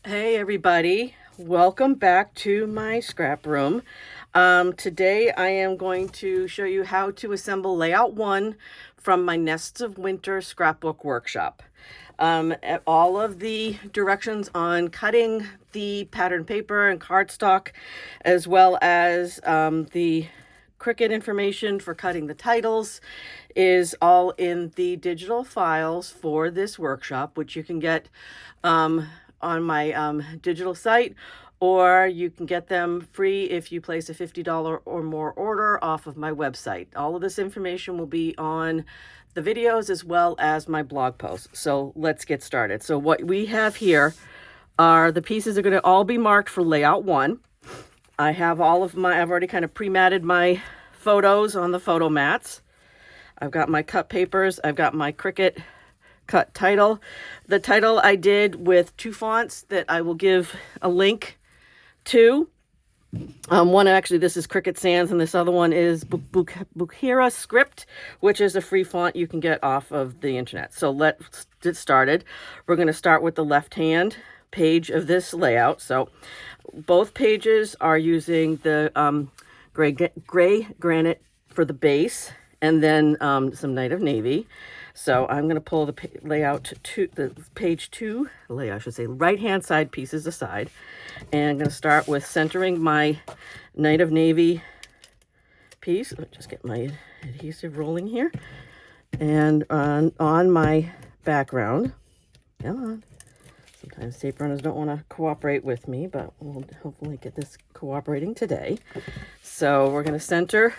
Hey everybody, welcome back to my scrap room. Today I am going to show you how to assemble layout 1 from my Nests of Winter scrapbook workshop. All of the directions on cutting the pattern paper and cardstock, as well as the Cricut information for cutting the titles, is all in the digital files for this workshop, which you can get on my digital site, or you can get them free if you place a $50 or more order off of my website. All of this information will be on the videos as well as my blog posts. So let's get started. So what we have here are the pieces are going to all be marked for layout 1. I have I've already kind of pre-matted my photos on the photo mats. I've got my cut papers. I've got my Cricut cut title. The title I did with 2 fonts that I will give a link to. One, actually, this is Cricut Sans, and this other one is Bookhira Script, which is a free font you can get off of the internet. So let's get started. We're going to start with the left-hand page of this layout. So both pages are using the gray granite for the base, and then some Night of Navy. So I'm going to pull the page 2 layout, I should say, right-hand side pieces aside. And I'm going to start with centering my Night of Navy piece. Let me just get my adhesive rolling here. And on my background, come on. Sometimes tape runners don't want to cooperate with me, but we'll hopefully get this cooperating today. So we're going to center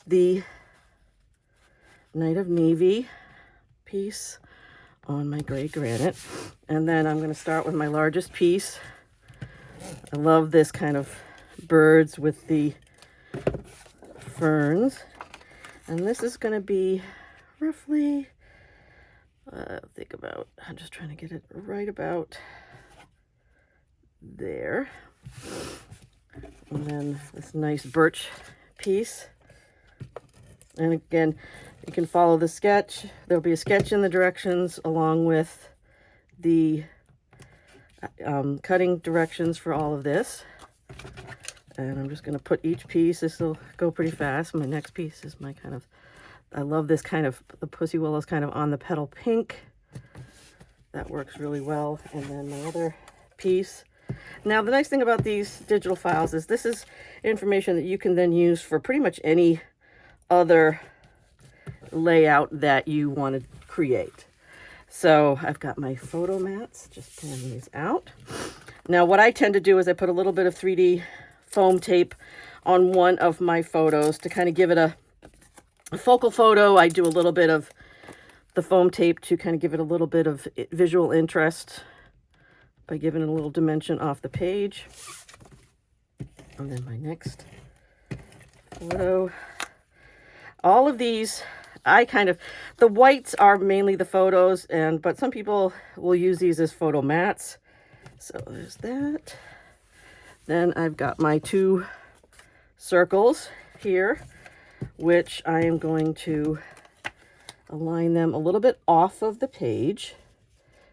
the Night of Navy piece on my gray granite, and then I'm going to start with my largest piece. I love this kind of birds with the ferns, and this is going to be roughly I'm just trying to get it right about there. And then this nice birch piece. And again, you can follow the sketch. There'll be a sketch in the directions along with the cutting directions for all of this. And I'm just going to put each piece. This will go pretty fast. My next piece is my I love this kind of, the pussy willow is kind of on the petal pink. That works really well. And then my other piece. Now, the nice thing about these digital files is this is information that you can then use for pretty much any other layout that you want to create. So I've got my photo mats, just pulling these out. Now what I tend to do is I put a little bit of 3D foam tape on one of my photos to kind of give it a focal photo. I do a little bit of the foam tape to kind of give it a little bit of visual interest by giving it a little dimension off the page. And then my next photo. All of these, the whites are mainly the photos, but some people will use these as photo mats. So there's that. Then I've got my 2 circles here, which I am going to align them a little bit off of the page,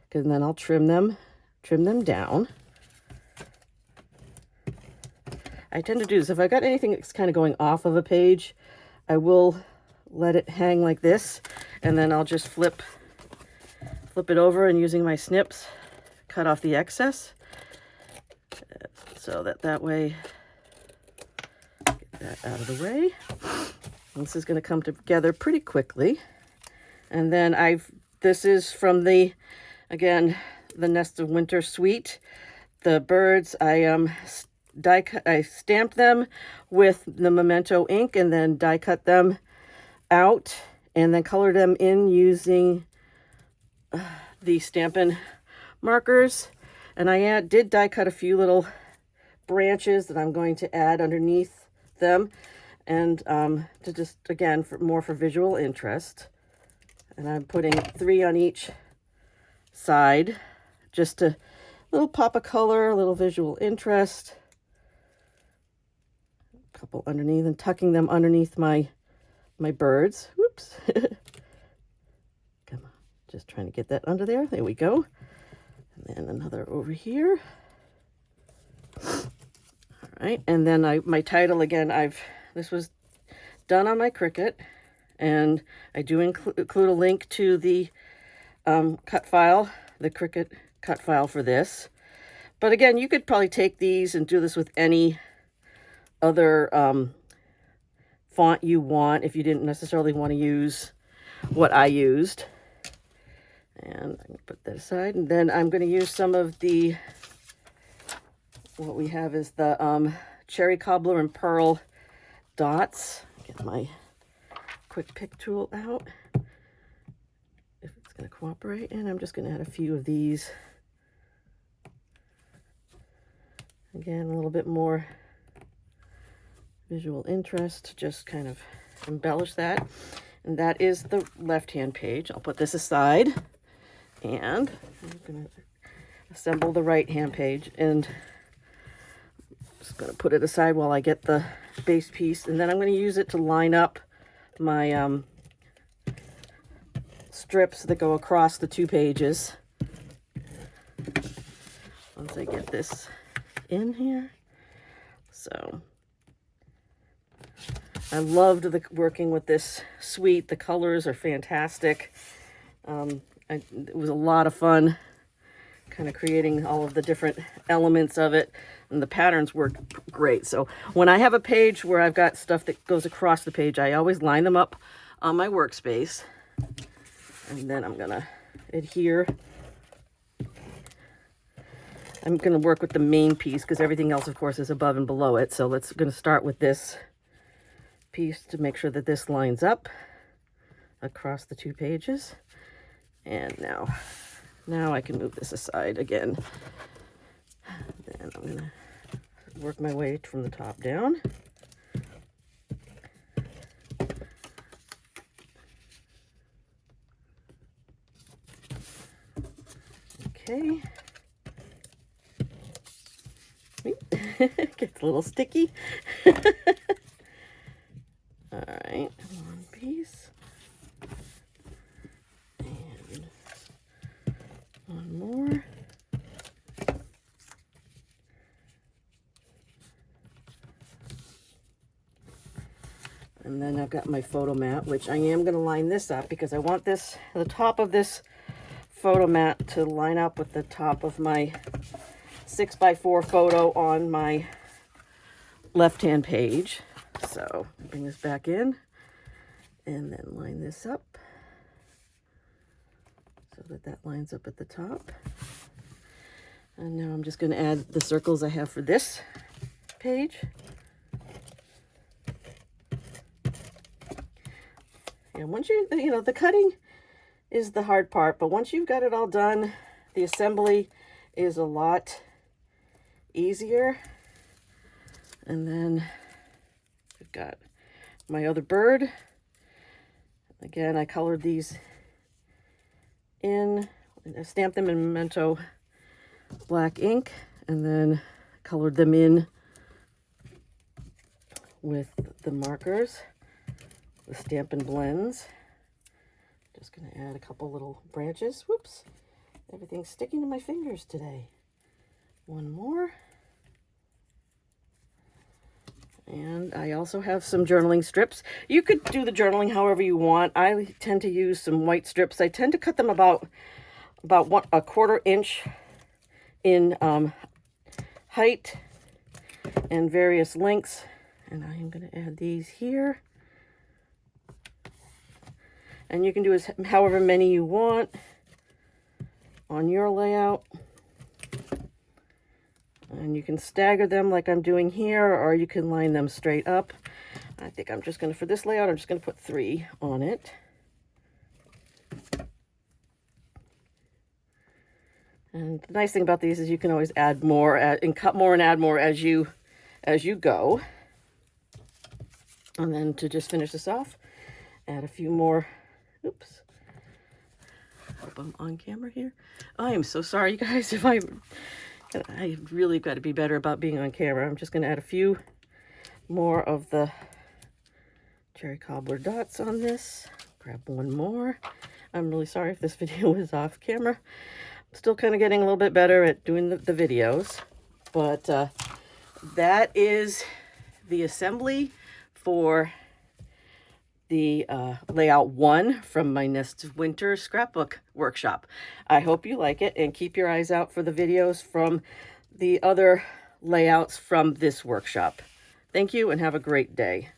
because then I'll trim them down. I tend to do this. If I've got anything that's kind of going off of a page, I will let it hang like this, and then I'll just flip it over, and using my snips, cut off the excess, so that way, get that out of the way. And this is going to come together pretty quickly. And then this is from the Nest of Winter suite. The birds, I stamped them with the Memento ink and then die cut them out and then colored them in using the Stampin' markers. And I did die cut a few little branches that I'm going to add underneath them, and to just, again, more for visual interest. And I'm putting 3 on each side, just a little pop of color, a little visual interest. A couple underneath, and tucking them underneath my birds. Whoops. Come on, just trying to get that under there. There we go. And another over here. All right, and then my title again, this was done on my Cricut, and I do include a link to the cut file, the Cricut cut file for this. But again, you could probably take these and do this with any other font you want if you didn't necessarily want to use what I used. And I'm going to put that aside, and then I'm going to use some of the, what we have is the Cherry Cobbler and Pearl dots. Get my quick pick tool out, if it's going to cooperate, and I'm just going to add a few of these. Again, a little bit more visual interest to just kind of embellish that. And that is the left-hand page. I'll put this aside, and I'm going to assemble the right-hand page, and I'm just going to put it aside while I get the base piece, and then I'm going to use it to line up my strips that go across the two pages. Once I get this in here. So I loved working with this suite. The colors are fantastic. It was a lot of fun kind of creating all of the different elements of it, and the patterns worked great. So when I have a page where I've got stuff that goes across the page, I always line them up on my workspace, and then I'm gonna adhere. I'm going to work with the main piece because everything else, of course, is above and below it. So let's going to start with this piece to make sure that this lines up across the two pages. And now I can move this aside again. Then I'm going to work my way from the top down. Okay. Gets a little sticky. All right, one piece. And one more. And then I've got my photo mat, which I am going to line this up because I want the top of this photo mat to line up with the top of my 6x4 photo on my left-hand page. So bring this back in and then line this up so that lines up at the top. And now I'm just going to add the circles I have for this page. And once the cutting is the hard part, but once you've got it all done, the assembly is a lot easier. And then I've got my other bird. Again, I colored these in, I stamped them in Memento black ink, and then colored them in with the markers, the Stampin' Blends. Just going to add a couple little branches. Whoops, everything's sticking to my fingers today. One more. And I also have some journaling strips. You could do the journaling however you want. I tend to use some white strips. I tend to cut them about a quarter inch in height and various lengths. And I am going to add these here. And you can do however many you want on your layout. And you can stagger them like I'm doing here, or you can line them straight up. I think I'm just going to, for this layout, I'm just going to put 3 on it. And the nice thing about these is you can always add more and cut more and add more as you go. And then to just finish this off, add a few more. Oops. Hope I'm on camera here. I am so sorry, you guys, if I really got to be better about being on camera. I'm just going to add a few more of the Cherry Cobbler dots on this. Grab one more. I'm really sorry if this video is off camera, Still kind of getting a little bit better at doing the videos, but that is the assembly for the layout 1 from my Nests of Winter scrapbook workshop. I hope you like it, and keep your eyes out for the videos from the other layouts from this workshop. Thank you and have a great day.